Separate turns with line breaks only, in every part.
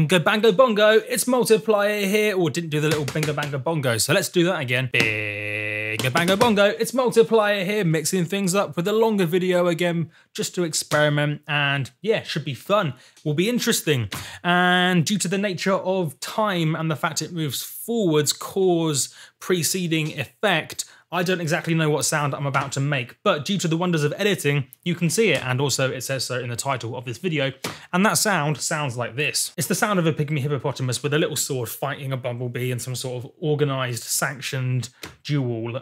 Bingo bango bongo, it's Multiplier here. Or didn't do the little bingo bango bongo, so let's do that again. Bingo bango bongo, it's Multiplier here, mixing things up with a longer video again, just to experiment, and yeah, should be fun, will be interesting. And due to the nature of time and the fact it moves forwards, cause preceding effect, I don't exactly know what sound I'm about to make, but due to the wonders of editing, you can see it, and also it says so in the title of this video, and that sound sounds like this. It's the sound of a pygmy hippopotamus with a little sword fighting a bumblebee in some sort of organised, sanctioned duel.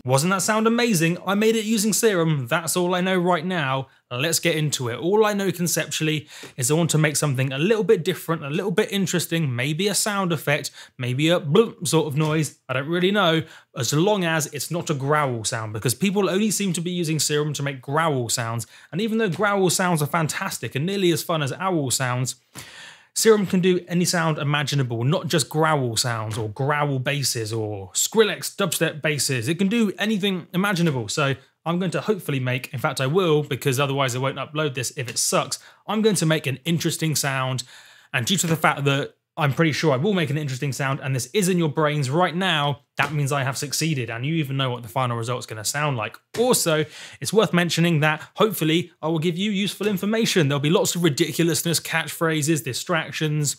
Wasn't that sound amazing? I made it using Serum, that's all I know right now. Let's get into it. All I know conceptually is I want to make something a little bit different, a little bit interesting, maybe a sound effect, maybe a bloop sort of noise, I don't really know, as long as it's not a growl sound, because people only seem to be using Serum to make growl sounds, and even though growl sounds are fantastic and nearly as fun as owl sounds, Serum can do any sound imaginable, not just growl sounds or growl basses or Skrillex dubstep basses. It can do anything imaginable. So I'm going to hopefully make, in fact I will, because otherwise I won't upload this if it sucks, I'm going to make an interesting sound. And due to the fact that I'm pretty sure I will make an interesting sound and this is in your brains right now, that means I have succeeded and you even know what the final result's going to sound like. Also, it's worth mentioning that hopefully I will give you useful information. There'll be lots of ridiculousness, catchphrases, distractions,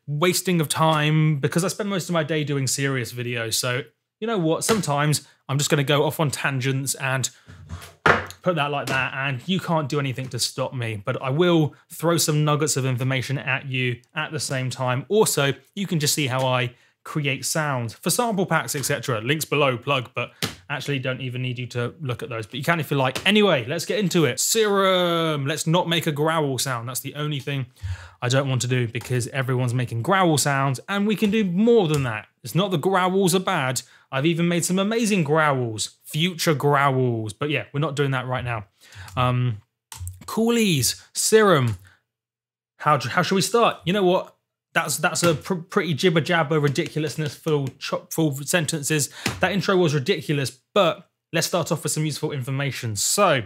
wasting of time, because I spend most of my day doing serious videos. So you know what, sometimes I'm just going to go off on tangents and put that like that, and you can't do anything to stop me, but I will throw some nuggets of information at you at the same time. Also, you can just see how I create sounds for sample packs, etc. Links below, plug, but actually don't even need you to look at those, but you can if you like. Anyway, let's get into it. Serum, let's not make a growl sound. That's the only thing I don't want to do, because everyone's making growl sounds and we can do more than that. It's not the growls are bad. I've even made some amazing growls, future growls, but yeah, we're not doing that right now. Coolies, Serum. How should we start? You know what? That's a pretty jibber jabber, ridiculousness full sentences. That intro was ridiculous, but let's start off with some useful information. So,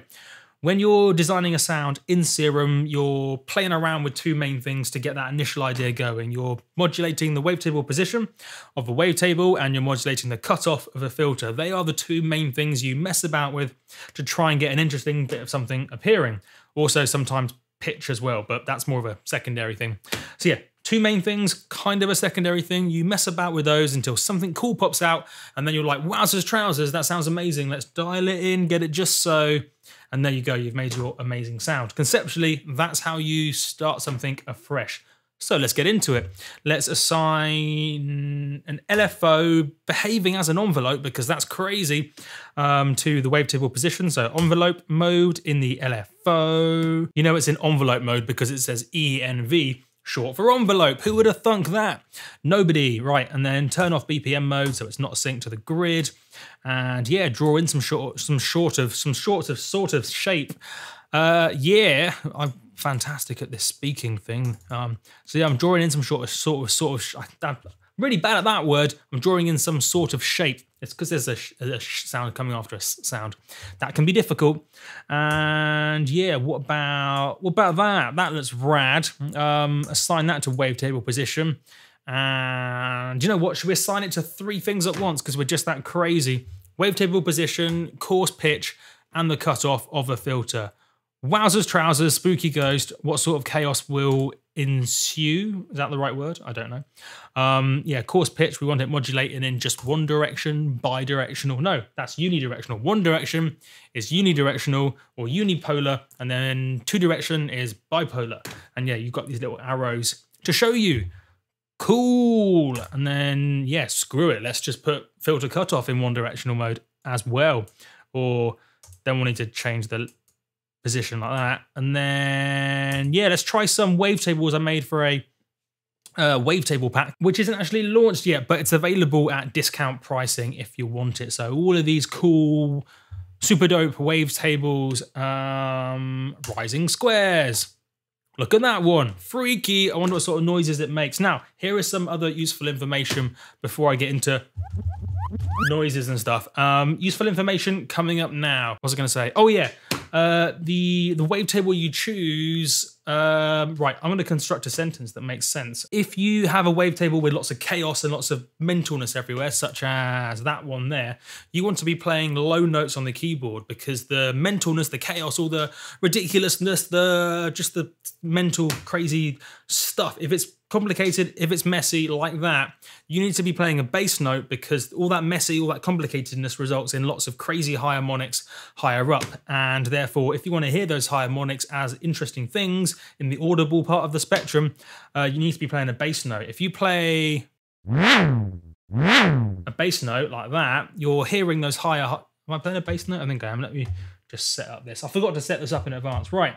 when you're designing a sound in Serum, you're playing around with two main things to get that initial idea going. You're modulating the wavetable position of a wavetable and you're modulating the cutoff of a filter. They are the two main things you mess about with to try and get an interesting bit of something appearing. Also sometimes pitch as well, but that's more of a secondary thing. So yeah, two main things, kind of a secondary thing. You mess about with those until something cool pops out and then you're like, wowzers trousers, that sounds amazing. Let's dial it in, get it just so. And there you go, you've made your amazing sound. Conceptually, that's how you start something afresh. So let's get into it. Let's assign an LFO behaving as an envelope, because that's crazy, to the wavetable position. So envelope mode in the LFO. You know it's in envelope mode because it says ENV, short for envelope. Who would have thunk that? Nobody, right? And then turn off BPM mode so it's not synced to the grid. And yeah, draw in some sort of shape. Yeah, I'm fantastic at this speaking thing. So yeah, I'm drawing in some sort of. I'm really bad at that word. I'm drawing in some sort of shape. It's because there's a sound coming after a sound. That can be difficult. And yeah, what about that? That looks rad. Assign that to wavetable position. And you know what? Should we assign it to three things at once? Because we're just that crazy. Wavetable position, coarse pitch, and the cutoff of a filter. Wowzers, trousers, spooky ghost. What sort of chaos will ensue? Is that the right word? I don't know. Yeah, coarse pitch. We want it modulating in just one direction, bi-directional. No, that's unidirectional. One direction is unidirectional or unipolar, and then two direction is bipolar. And yeah, you've got these little arrows to show you. Cool. And then, yeah, screw it. Let's just put filter cutoff in one directional mode as well. Or then we'll need to change the position like that. And then, yeah, let's try some wavetables I made for a wavetable pack, which isn't actually launched yet, but it's available at discount pricing if you want it. So all of these cool, super dope wavetables, rising squares. Look at that one, freaky. I wonder what sort of noises it makes. Now, here is some other useful information before I get into noises and stuff. Useful information coming up now. What was I going to say? Oh yeah, the wavetable you choose. Right, I'm going to construct a sentence that makes sense. If you have a wavetable with lots of chaos and lots of mentalness everywhere, such as that one there, you want to be playing low notes on the keyboard because the mentalness, the chaos, all the ridiculousness, just the mental crazy stuff, if it's complicated, if it's messy like that, you need to be playing a bass note because all that messy, all that complicatedness results in lots of crazy high harmonics higher up. And therefore, if you want to hear those high harmonics as interesting things in the audible part of the spectrum, you need to be playing a bass note. If you play a bass note like that, you're hearing those higher... Am I playing a bass note? I think I am. Let me just set up this. I forgot to set this up in advance. Right.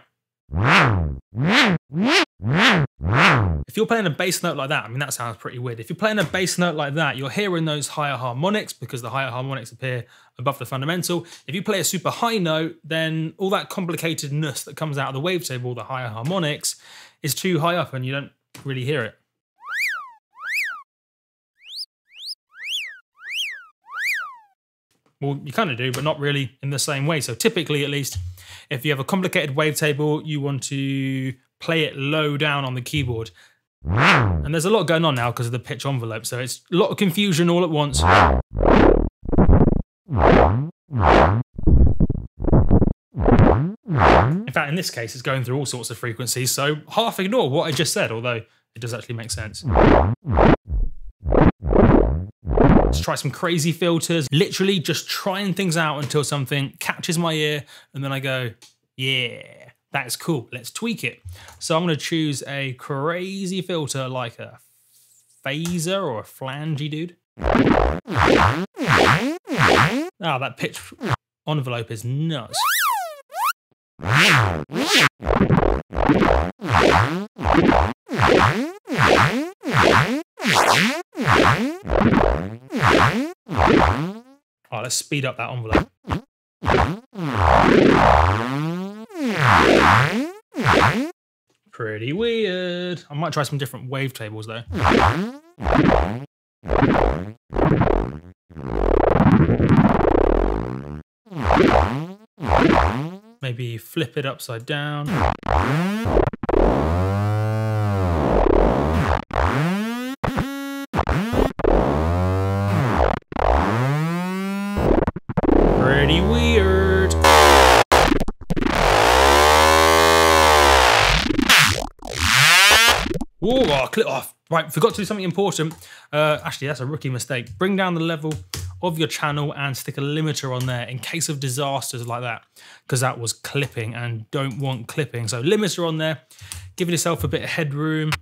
If you're playing a bass note like that, I mean, that sounds pretty weird. If you're playing a bass note like that, you're hearing those higher harmonics because the higher harmonics appear above the fundamental. If you play a super high note, then all that complicatedness that comes out of the wavetable, the higher harmonics, is too high up and you don't really hear it. Well, you kind of do, but not really in the same way. So typically, at least, if you have a complicated wavetable, you want to play it low down on the keyboard. And there's a lot going on now because of the pitch envelope, so it's a lot of confusion all at once. In fact, in this case, it's going through all sorts of frequencies, so half ignore what I just said, although it does actually make sense. Let's try some crazy filters, literally just trying things out until something catches my ear, and then I go, yeah, that's cool, let's tweak it. So I'm going to choose a crazy filter like a phaser or a flangey dude. Ah, that pitch envelope is nuts. Oh, let's speed up that envelope. Pretty weird. I might try some different wavetables though. Maybe flip it upside down. Pretty weird. Whoa, clip off. Right, forgot to do something important. Actually, that's a rookie mistake. Bring down the level of your channel and stick a limiter on there in case of disasters like that, because that was clipping and don't want clipping. So limiter on there, give yourself a bit of headroom.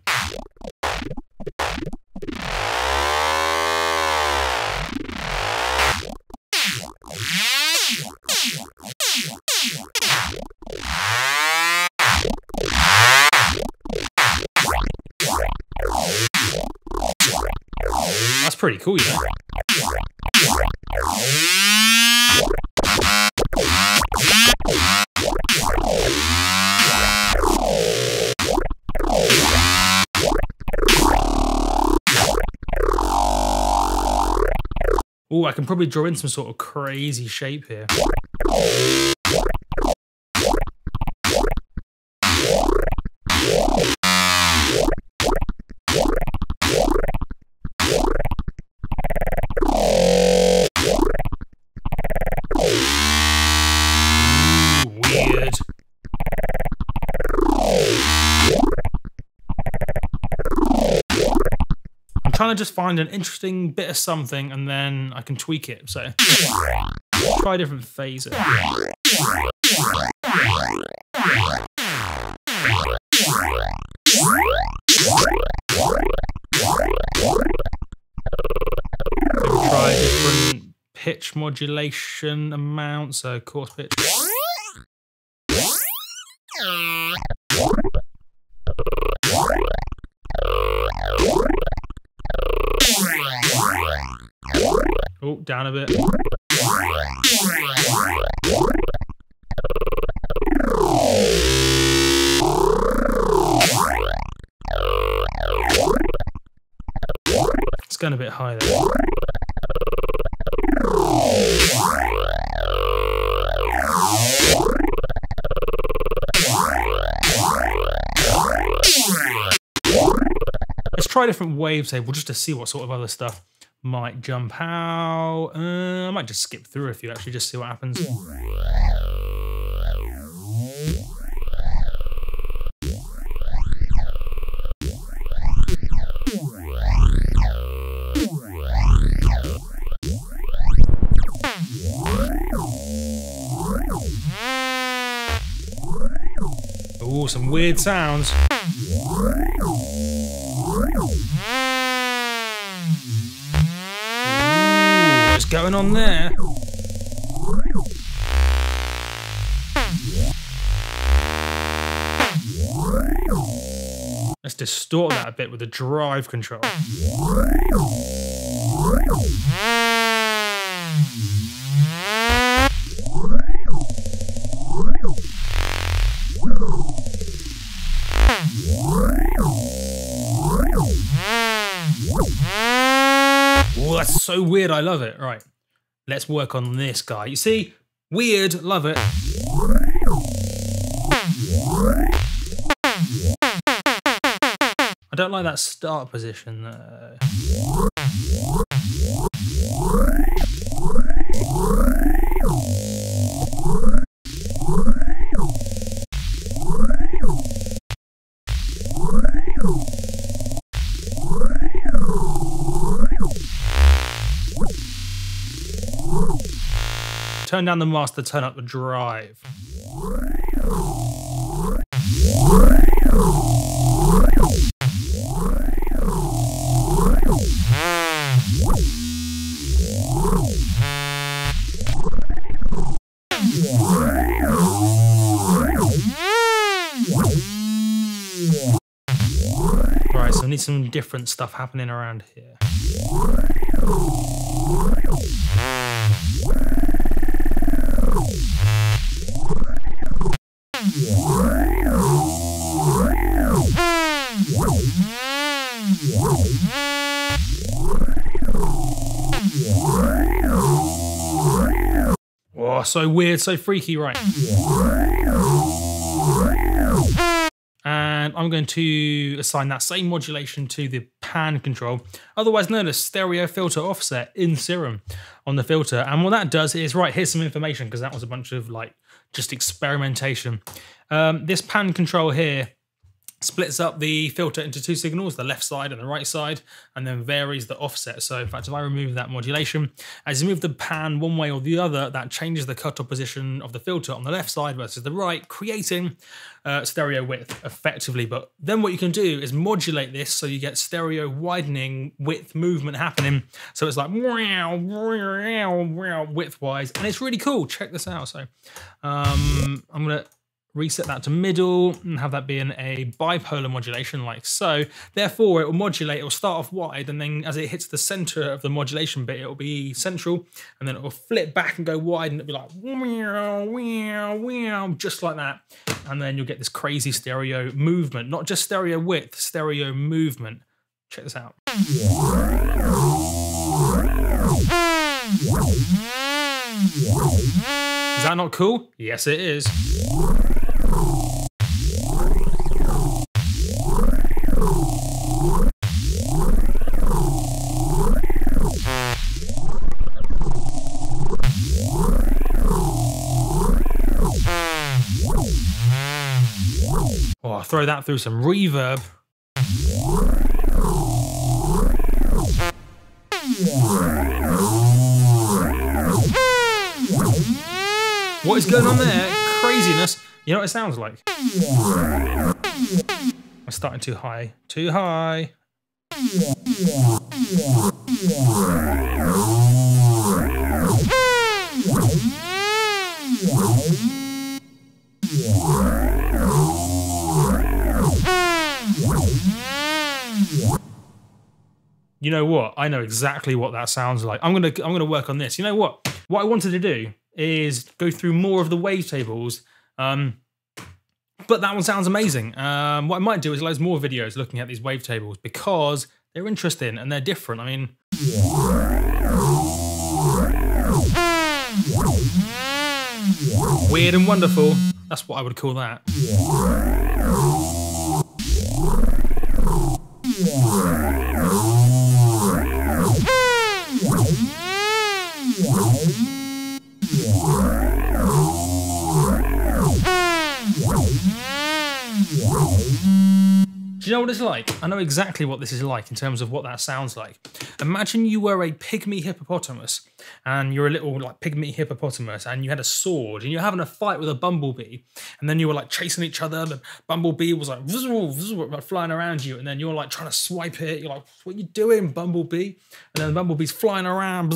That's pretty cool, you know. Oh, I can probably draw in some sort of crazy shape here. Weird. I'm trying to just find an interesting bit of something and then I can tweak it. So try different phases. Try different pitch modulation amounts, so coarse pitch. Oh, down a bit. It's going a bit high there. Let's try a different wavetable just to see what sort of other stuff might jump out. I might just skip through a few actually, just see what happens. Ooh, some weird sounds. Ooh, what's going on there? Let's distort that a bit with the drive control. Oh, that's so weird, I love it. Right, let's work on this guy. You see, weird, love it. I don't like that start position though. Turn down the master, turn up the drive. Right, so I need some different stuff happening around here. Oh, so weird, so freaky, right? And I'm going to assign that same modulation to the pan control, otherwise known as stereo filter offset in Serum on the filter. And what that does is, right, here's some information because that was a bunch of like just experimentation. This pan control here splits up the filter into two signals, the left side and the right side, and then varies the offset. So in fact, if I remove that modulation, as you move the pan one way or the other, that changes the cutoff position of the filter on the left side versus the right, creating stereo width effectively. But then what you can do is modulate this so you get stereo widening width movement happening. So it's like width-wise, and it's really cool. Check this out. So I'm gonna reset that to middle and have that being a bipolar modulation like so. Therefore, it will modulate, it will start off wide, and then as it hits the center of the modulation bit, it will be central, and then it will flip back and go wide, and it'll be like just like that. And then you'll get this crazy stereo movement, not just stereo width, stereo movement. Check this out. Is that not cool? Yes, it is. Oh, I'll throw that through some reverb. What is going on there? Craziness. You know what it sounds like? I'm starting too high. Too high. You know what? I know exactly what that sounds like. I'm gonna work on this. You know what? What I wanted to do is go through more of the wavetables, but that one sounds amazing. What I might do is loads more videos looking at these wavetables because they're interesting and they're different. I mean, weird and wonderful. That's what I would call that. what it's like? I know exactly what this is like in terms of what that sounds like. Imagine you were a pygmy hippopotamus, and you're a little like pygmy hippopotamus, and you had a sword, and you're having a fight with a bumblebee, and then you were like chasing each other. The bumblebee was like flying around you, and then you're like trying to swipe it. You're like, "What are you doing, bumblebee?" And then the bumblebee's flying around,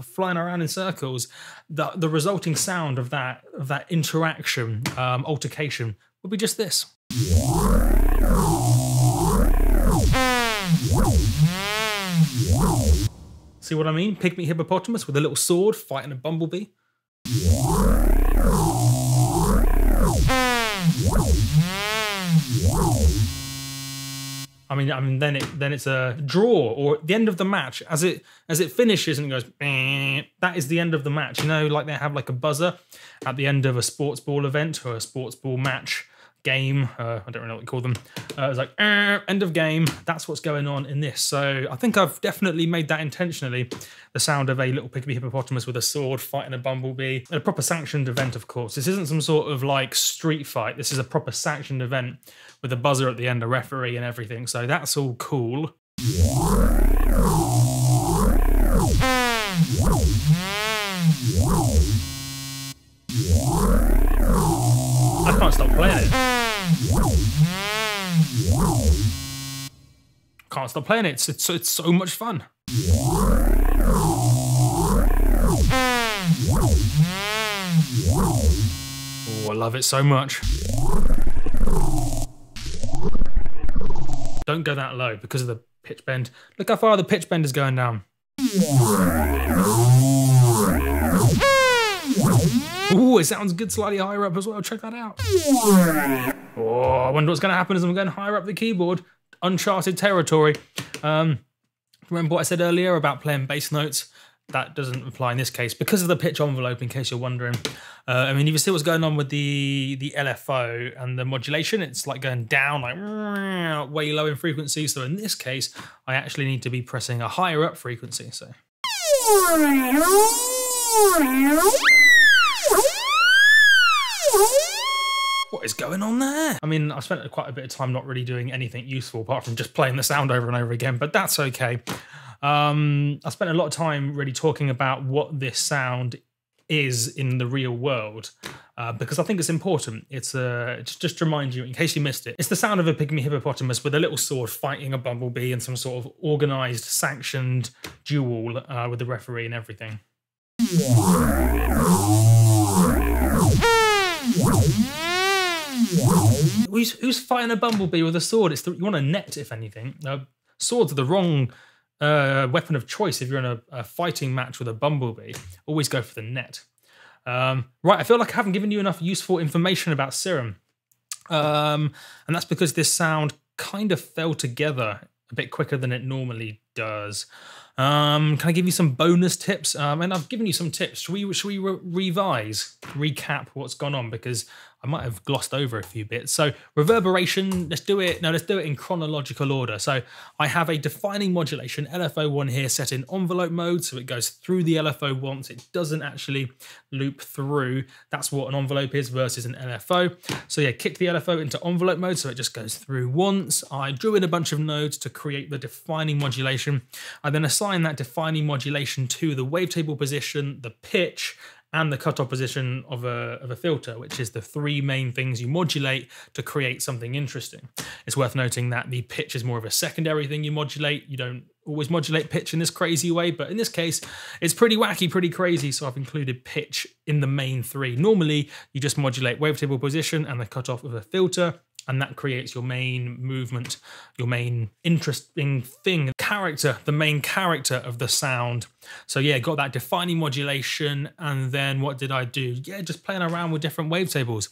flying around in circles. The resulting sound of that interaction, altercation, would be just this. See what I mean? Pygmy hippopotamus with a little sword fighting a bumblebee. I mean, then it's a draw, or at the end of the match, as it finishes and it goes, that is the end of the match. You know, like they have like a buzzer at the end of a sports ball event or a sports ball match. Game, I don't really know what you call them. It's like end of game. That's what's going on in this. So I think I've definitely made that intentionally. The sound of a little pygmy hippopotamus with a sword fighting a bumblebee. A proper sanctioned event, of course. This isn't some sort of like street fight. This is a proper sanctioned event with a buzzer at the end, a referee and everything. So that's all cool. I can't stop playing it. Can't stop playing it. It's so much fun. Oh, I love it so much. Don't go that low because of the pitch bend. Look how far the pitch bend is going down. Ooh, it sounds good slightly higher up as well. Check that out. Oh, I wonder what's going to happen as I'm going higher up the keyboard. Uncharted territory. Remember what I said earlier about playing bass notes? That doesn't apply in this case because of the pitch envelope, in case you're wondering. I mean, you can see what's going on with the LFO and the modulation. It's like going down, like way low in frequency. So in this case, I actually need to be pressing a higher up frequency. So. What is going on there? I mean, I spent quite a bit of time not really doing anything useful apart from just playing the sound over and over again, but that's okay. I spent a lot of time really talking about what this sound is in the real world because I think it's important. It's just to remind you, in case you missed it, it's the sound of a pygmy hippopotamus with a little sword fighting a bumblebee in some sort of organised, sanctioned duel with the referee and everything. Who's fighting a bumblebee with a sword? You want a net, if anything. Swords are the wrong weapon of choice if you're in a fighting match with a bumblebee. Always go for the net. Right, I feel like I haven't given you enough useful information about Serum. And that's because this sound kind of fell together a bit quicker than it normally does. Can I give you some bonus tips? And I've given you some tips. Should we recap what's gone on? Because I might have glossed over a few bits. So reverberation, let's do it in chronological order. So I have a defining modulation, LFO1 here, set in envelope mode. So it goes through the LFO once. It doesn't actually loop through. That's what an envelope is versus an LFO. So yeah, kick the LFO into envelope mode. So it just goes through once. I drew in a bunch of nodes to create the defining modulation. I then assign that defining modulation to the wavetable position, the pitch, and the cutoff position of a filter, which is the three main things you modulate to create something interesting. It's worth noting that the pitch is more of a secondary thing you modulate. You don't always modulate pitch in this crazy way, but in this case, it's pretty wacky, pretty crazy, so I've included pitch in the main three. Normally, you just modulate wavetable position and the cutoff of a filter, and that creates your main movement, your main interesting thing, character, the main character of the sound. So yeah, got that defining modulation, and then what did I do? Yeah, just playing around with different wavetables.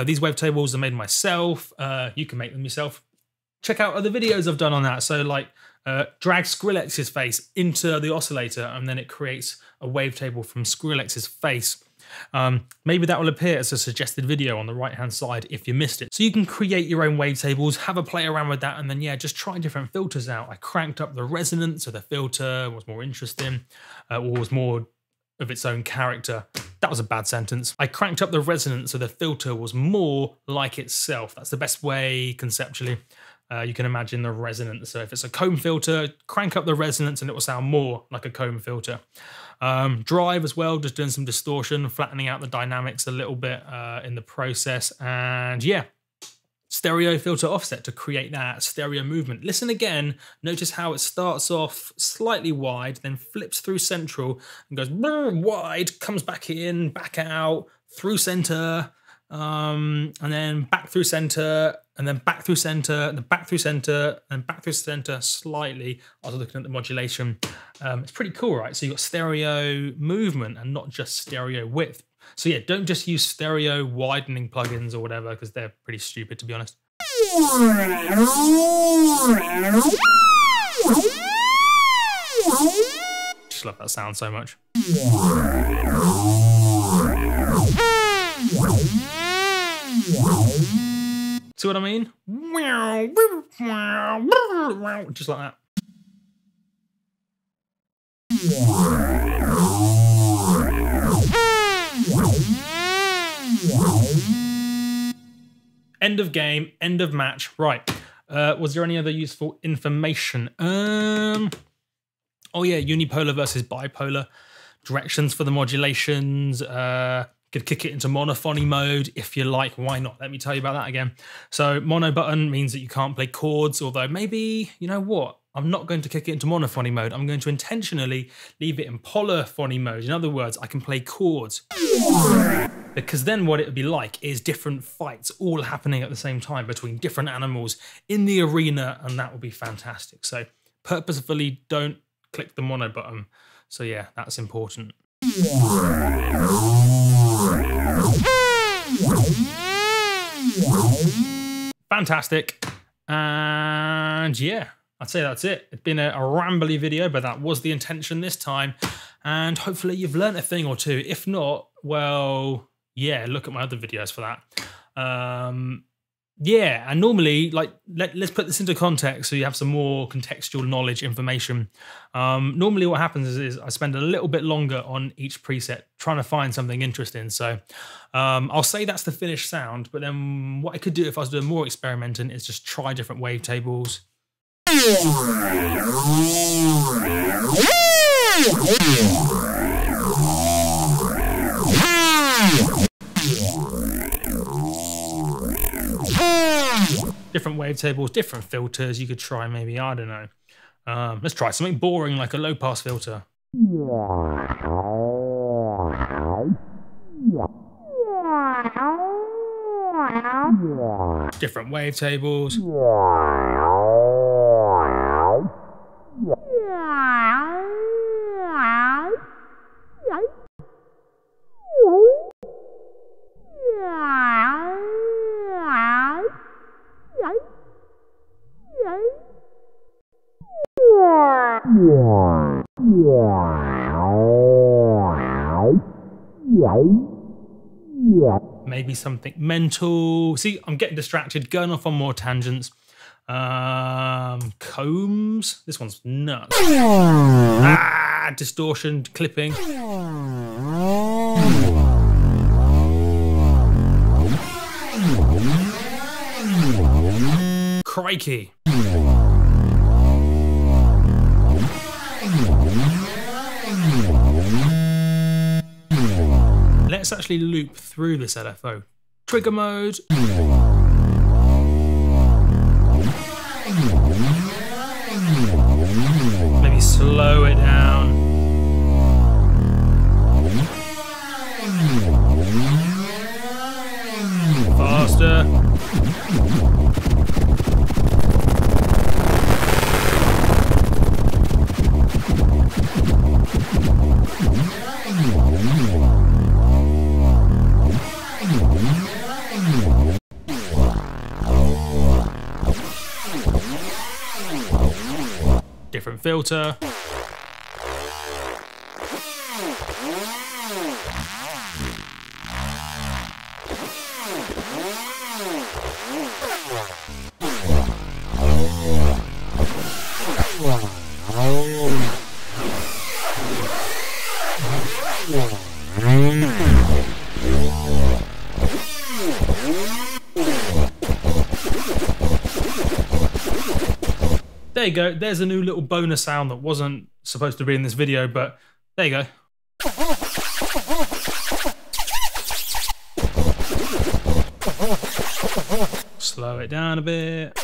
These wavetables are made myself. You can make them yourself. Check out other videos I've done on that. So like drag Skrillex's face into the oscillator, and then it creates a wavetable from Skrillex's face. Maybe that will appear as a suggested video on the right hand side if you missed it. So you can create your own wavetables, have a play around with that, and then yeah, just try different filters out. I cranked up the resonance of the filter, was more interesting, or was more of its own character. That was a bad sentence. I cranked up the resonance so the filter was more like itself. That's the best way conceptually. you can imagine the resonance. So if it's a comb filter, crank up the resonance and it will sound more like a comb filter. Drive as well, just doing some distortion, flattening out the dynamics a little bit in the process. And yeah, stereo filter offset to create that stereo movement. Listen again, notice how it starts off slightly wide, then flips through central and goes wide, comes back in, back out, through center, and then back through center, and then back through center, and then back through center, and back through center slightly. I was looking at the modulation. It's pretty cool, right? So you've got stereo movement and not just stereo width. So yeah, don't just use stereo widening plugins or whatever, because they're pretty stupid, to be honest. Just love that sound so much. See what I mean? Just like that. End of game, end of match. Right. Was there any other useful information? Oh yeah, unipolar versus bipolar. Directions for the modulations. Could kick it into monophony mode if you like. Why not? Let me tell you about that again. So mono button means that you can't play chords, although maybe, you know what? I'm not going to kick it into monophony mode. I'm going to intentionally leave it in polyphony mode. In other words, I can play chords. Because then what it would be like is different fights all happening at the same time between different animals in the arena, and that would be fantastic. So purposefully don't click the mono button. So yeah, that's important. Fantastic. And yeah, I'd say that's it. It's been a rambly video, but that was the intention this time. And hopefully you've learned a thing or two. If not, well, yeah, look at my other videos for that. Yeah, and normally, like, let's put this into context so you have some more contextual knowledge, information. Normally what happens is I spend a little bit longer on each preset trying to find something interesting. So I'll say that's the finished sound, but then what I could do if I was doing more experimenting is just try different wavetables. Different wavetables, different filters. You could try maybe, I don't know. Let's try something boring like a low pass filter. Different wavetables. Maybe something mental. See, I'm getting distracted, going off on more tangents. Combs. This one's nuts. Distortion, clipping. Crikey. Let's actually loop through this LFO. Trigger mode. Maybe slow it down. Faster. Different filter. There you go. There's a new little bonus sound that wasn't supposed to be in this video, but there you go. Slow it down a bit.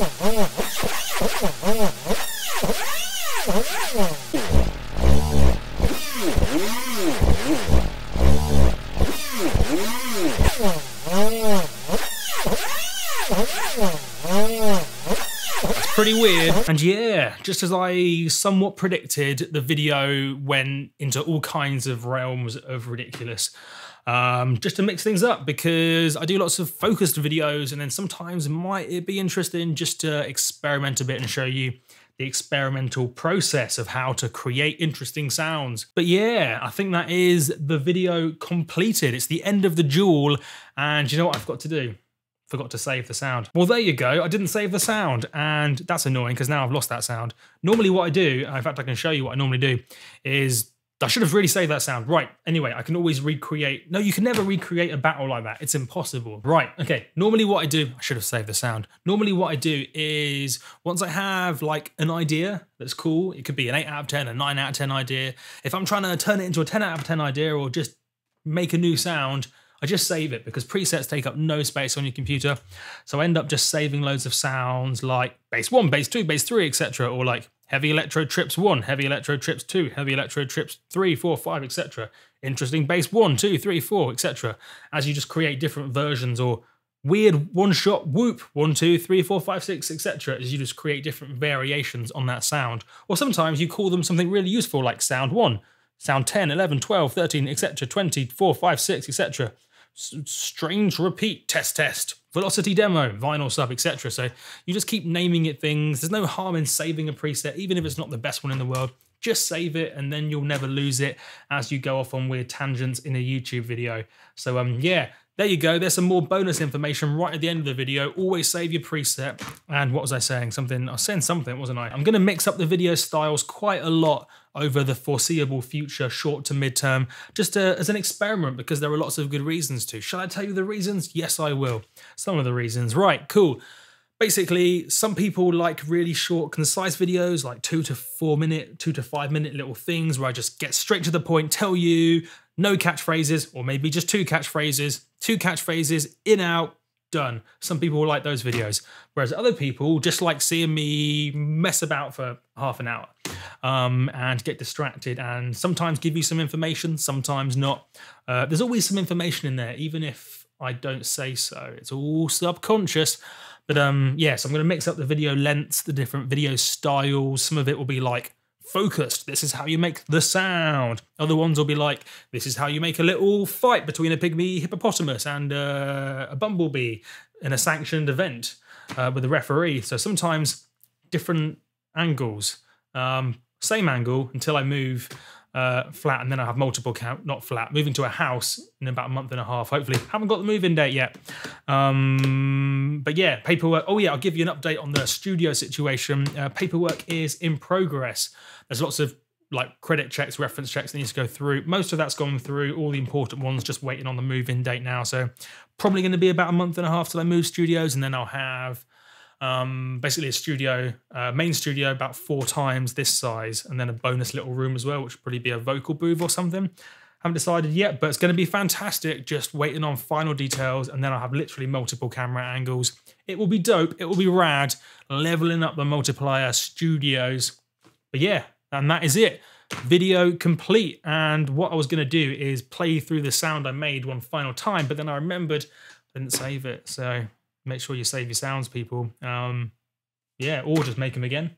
That's pretty weird. And yeah, just as I somewhat predicted, the video went into all kinds of realms of ridiculous. Just to mix things up, because I do lots of focused videos, and then sometimes might it be interesting just to experiment a bit and show you the experimental process of how to create interesting sounds. But yeah, I think that is the video completed. It's the end of the duel, and you know what I've got to do? Forgot to save the sound. Well, there you go. I didn't save the sound, and that's annoying because now I've lost that sound. Normally what I do, in fact I can show you what I normally do, is I should have really saved that sound. Right, anyway, I can always recreate. No, you can never recreate a battle like that. It's impossible. Right, okay, normally what I do, I should have saved the sound. Normally what I do is, once I have like an idea that's cool, it could be an 8 out of 10, a 9 out of 10 idea. If I'm trying to turn it into a 10 out of 10 idea or just make a new sound, I just save it because presets take up no space on your computer. So I end up just saving loads of sounds like bass 1, bass 2, bass 3, etc. Or like heavy electro trips 1, heavy electro trips 2, heavy electro trips 3, 4, 5, etc. Interesting bass 1, 2, 3, 4, etc. As you just create different versions, or weird one-shot whoop 1, 2, 3, 4, 5, 6, etc. As you just create different variations on that sound. Or sometimes you call them something really useful like sound 1, sound 10, 11, 12, 13, etc. 20, 4, 5, 6, etc. Strange repeat, test, velocity demo, vinyl sub, etc. So you just keep naming it things. There's no harm in saving a preset, even if it's not the best one in the world. Just save it, and then you'll never lose it as you go off on weird tangents in a YouTube video. So yeah, there you go. There's some more bonus information right at the end of the video. Always save your preset. And what was I saying? I was saying something, wasn't I? I'm going to mix up the video styles quite a lot over the foreseeable future, short to midterm, just as an experiment, because there are lots of good reasons to. Shall I tell you the reasons? Yes, I will. Some of the reasons. Right, cool. Basically, some people like really short, concise videos, like 2 to 4 minute, 2 to 5 minute little things where I just get straight to the point, tell you, no catchphrases, or maybe just 2 catchphrases, in, out, done. Some people like those videos, whereas other people just like seeing me mess about for half an hour and get distracted, and sometimes give you some information, sometimes not. There's always some information in there, even if I don't say so. It's all subconscious. But yes, I'm going to mix up the video lengths, the different video styles. Some of it will be like focused. This is how you make the sound. Other ones will be like, this is how you make a little fight between a Pygmy hippopotamus and a Bumblebee in a sanctioned event with a referee. So sometimes different angles, same angle until I move flat, and then I have multiple count, not flat, moving to a house in about a month and a half, hopefully. Haven't got the move-in date yet. But yeah, paperwork. Oh yeah, I'll give you an update on the studio situation. Paperwork is in progress. There's lots of like credit checks, reference checks that need to go through. Most of that's gone through, all the important ones, just waiting on the move-in date now. So probably going to be about a month and a half till I move studios, and then I'll have basically a studio, main studio about 4 times this size, and then a bonus little room as well, which will probably be a vocal booth or something. Haven't decided yet, but it's going to be fantastic. Just waiting on final details, and then I'll have literally multiple camera angles. It will be dope. It will be rad. Leveling up the multiplier studios. But yeah, and that is it. Video complete. And what I was going to do is play through the sound I made one final time, but then I remembered I didn't save it. So make sure you save your sounds, people. Yeah, or just make them again.